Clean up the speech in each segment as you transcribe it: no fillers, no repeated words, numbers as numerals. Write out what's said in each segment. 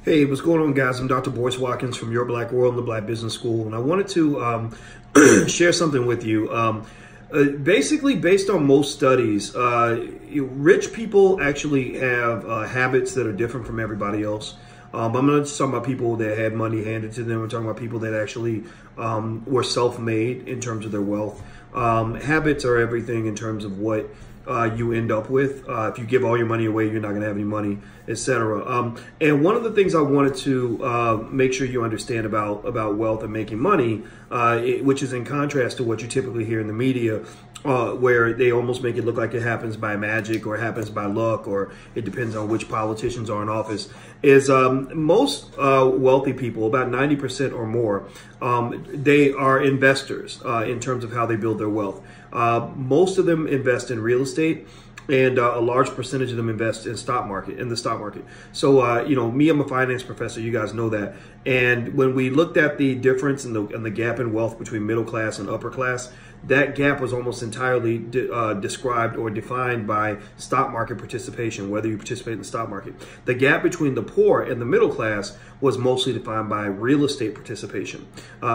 Hey, what's going on, guys? I'm Dr. Boyce Watkins from Your Black World and the Black Business School, and I wanted to share something with you. Basically, based on most studies, rich people actually have habits that are different from everybody else. I'm not just talking about people that had money handed to them. I'm talking about people that actually were self-made in terms of their wealth. Habits are everything in terms of what you end up with. If you give all your money away, you're not going to have any money, etc. And one of the things I wanted to make sure you understand about wealth and making money, which is in contrast to what you typically hear in the media, where they almost make it look like it happens by magic or happens by luck, or it depends on which politicians are in office, is most wealthy people, about 90% or more, they are investors in terms of how they build their wealth. Most of them invest in real estate, and a large percentage of them invest in the stock market. So, me, I'm a finance professor. You guys know that. And when we looked at the difference in the gap in wealth between middle class and upper class, that gap was almost entirely described or defined by stock market participation, whether you participate in the stock market. The gap between the poor and the middle class was mostly defined by real estate participation.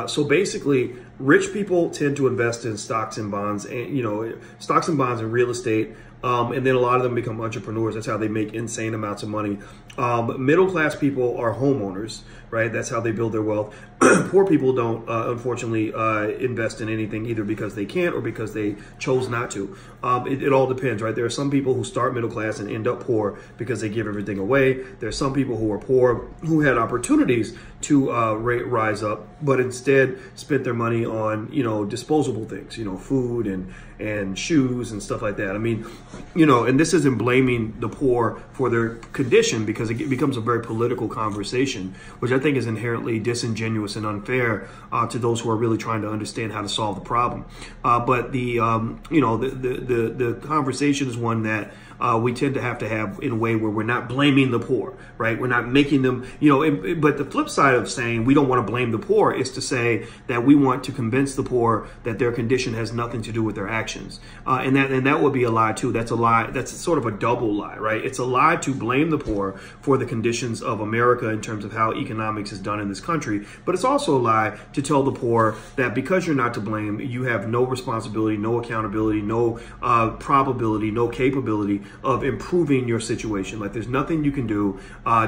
So basically, rich people tend to invest in stocks and bonds, and stocks and bonds and real estate. And then a lot of them become entrepreneurs. That's how they make insane amounts of money. Middle class people are homeowners, right? That's how they build their wealth. Poor people don't, unfortunately, invest in anything, either because they can't or because they chose not to. It all depends, right? There are some people who start middle class and end up poor because they give everything away. There are some people who are poor who had opportunities to rise up, but instead spent their money on, disposable things, food and shoes and stuff like that. I mean, and this isn't blaming the poor for their condition, because it becomes a very political conversation, which I think is inherently disingenuous and unfair to those who are really trying to understand how to solve the problem. But the conversation is one that we tend to have in a way where we're not blaming the poor, right? We're not making them, but the flip side of saying we don't want to blame the poor is to say that we want to convince the poor that their condition has nothing to do with their actions. And that would be a lie too. That's a lie. That's sort of a double lie, right? It's a lie to blame the poor for the conditions of America in terms of how economics is done in this country. But it's also a lie to tell the poor that because you're not to blame, you have no responsibility, no accountability, no probability, no capability of improving your situation. Like, there's nothing you can do,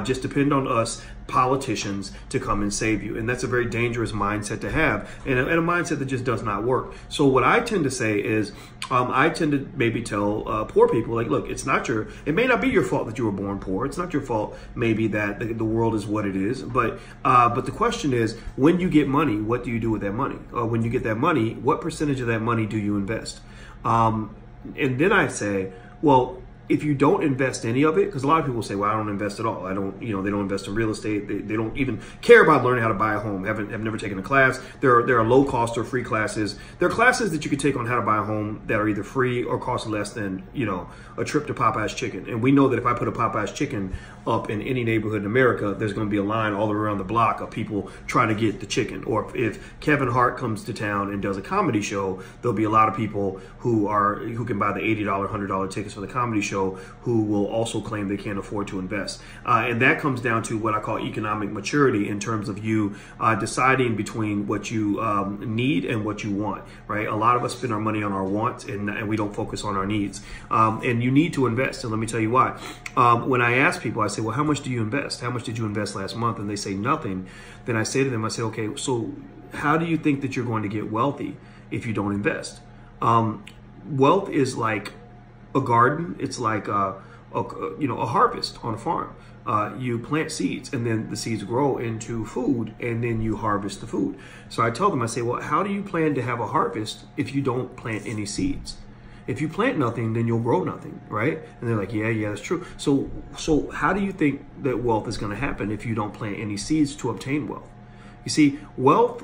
just depend on us politicians to come and save you. And that's a very dangerous mindset to have, and a mindset that just does not work. So what I tend to say is, I tend to maybe tell poor people, like, look, it may not be your fault that you were born poor. It's not your fault maybe that the world is what it is. But the question is, when you get money, what do you do with that money? When you get that money, what percentage of that money do you invest? And then I say, well, if you don't invest any of it, because a lot of people say, well, I don't invest at all. I don't, they don't invest in real estate. They don't even care about learning how to buy a home, have never taken a class. There are low cost or free classes. There are classes that you can take on how to buy a home that are either free or cost less than, a trip to Popeye's Chicken. And we know that if I put a Popeye's Chicken up in any neighborhood in America, there's going to be a line all around the block of people trying to get the chicken. Or if Kevin Hart comes to town and does a comedy show, there'll be a lot of people who can buy the $80, $100 tickets for the comedy show who will also claim they can't afford to invest. And that comes down to what I call economic maturity, in terms of you deciding between what you need and what you want, right? A lot of us spend our money on our wants, and we don't focus on our needs. And you need to invest, and let me tell you why. When I ask people, I say, well, how much do you invest? How much did you invest last month? And they say nothing. Then I say to them, I say, okay, so how do you think that you're going to get wealthy if you don't invest? Wealth is like a garden. It's like a harvest on a farm. You plant seeds, and then the seeds grow into food, and then you harvest the food. So I tell them, I say, well, how do you plan to have a harvest if you don't plant any seeds? If you plant nothing, then you'll grow nothing, right? And they're like, yeah, that's true. So how do you think that wealth is going to happen if you don't plant any seeds to obtain wealth? You see, wealth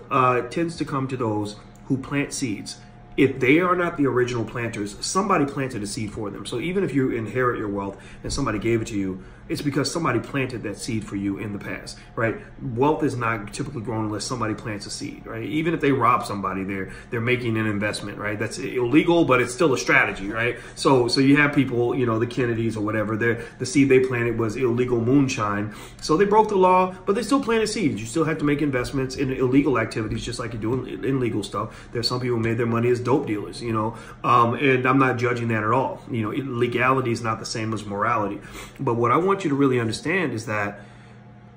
tends to come to those who plant seeds. If they are not the original planters, somebody planted a seed for them. So even if you inherit your wealth and somebody gave it to you, It's because somebody planted that seed for you in the past, right? Wealth is not typically grown unless somebody plants a seed, right? Even if they rob somebody, they're making an investment, right? That's illegal, but it's still a strategy, right? So you have people, you know, the Kennedys or whatever, the seed they planted was illegal moonshine. So they broke the law, but they still planted seeds. You still have to make investments in illegal activities, just like you do in legal stuff. There's some people who made their money as dope dealers, you know, and I'm not judging that at all. You know, legality is not the same as morality. But what I want you to really understand is that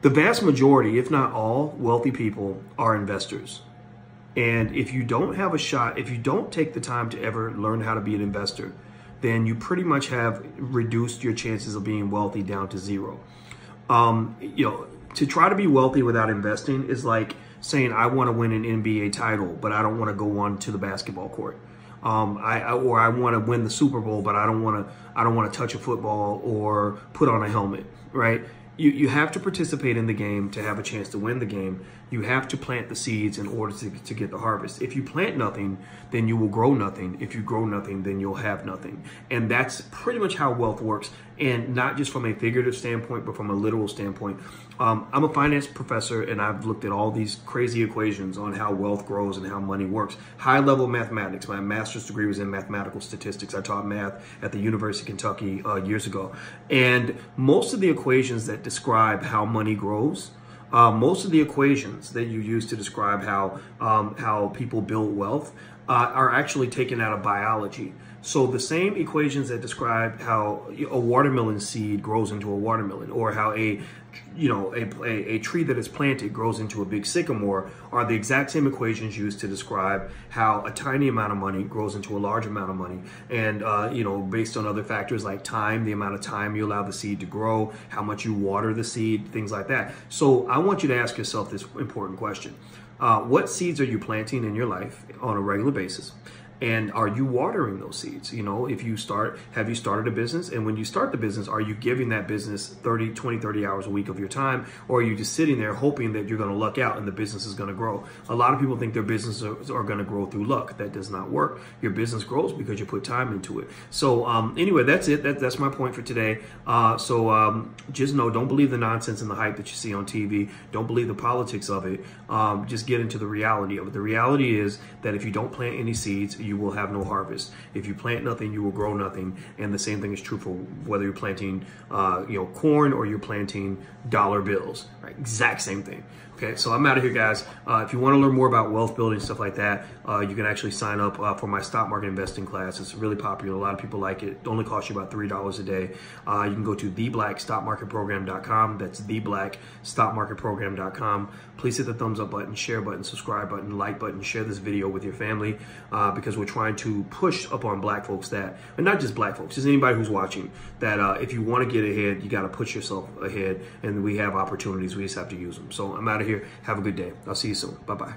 the vast majority, if not all, wealthy people are investors. And if you don't have a shot, if you don't take the time to ever learn how to be an investor, then you pretty much have reduced your chances of being wealthy down to zero. You know, to try to be wealthy without investing is like saying, I want to win an NBA title, but I don't want to go on to the basketball court. I want to win the Super Bowl, but I don't want to touch a football or put on a helmet, right? You have to participate in the game to have a chance to win the game. You have to plant the seeds in order to get the harvest. If you plant nothing, then you will grow nothing. If you grow nothing, then you'll have nothing. And that's pretty much how wealth works. And not just from a figurative standpoint, but from a literal standpoint. I'm a finance professor, and I've looked at all these crazy equations on how wealth grows and how money works. High-level mathematics. My master's degree was in mathematical statistics. I taught math at the University of Kentucky years ago. And most of the equations that describe how money grows, most of the equations that you use to describe how people build wealth are actually taken out of biology. So the same equations that describe how a watermelon seed grows into a watermelon, or how a tree that is planted grows into a big sycamore, are the exact same equations used to describe how a tiny amount of money grows into a large amount of money. And based on other factors like time, the amount of time you allow the seed to grow, how much you water the seed, things like that. So I want you to ask yourself this important question. What seeds are you planting in your life on a regular basis? And are you watering those seeds? You know, have you started a business? And when you start the business, are you giving that business 20-30 hours a week of your time? Or are you just sitting there hoping that you're going to luck out and the business is going to grow? A lot of people think their businesses are going to grow through luck. That does not work. Your business grows because you put time into it. So anyway, that's it. That's my point for today. Just know, don't believe the nonsense and the hype that you see on TV. Don't believe the politics of it. Just get into the reality of it. The reality is that if you don't plant any seeds, you will have no harvest. If you plant nothing, you will grow nothing. And the same thing is true for whether you're planting corn or you're planting dollar bills, right? Exact same thing. Okay, so I'm out of here, guys. If you want to learn more about wealth building, stuff like that, you can actually sign up for my stock market investing class. It's really popular. A lot of people like it. It only costs you about $3 a day. You can go to theblackstockmarketprogram.com. That's theblackstockmarketprogram.com. Please hit the thumbs up button, share button, subscribe button, like button, share this video with your family, because we're trying to push upon black folks that, and not just black folks, just anybody who's watching, that if you want to get ahead, you got to push yourself ahead, and we have opportunities. We just have to use them. So I'm out of here. Have a good day. I'll see you soon. Bye-bye.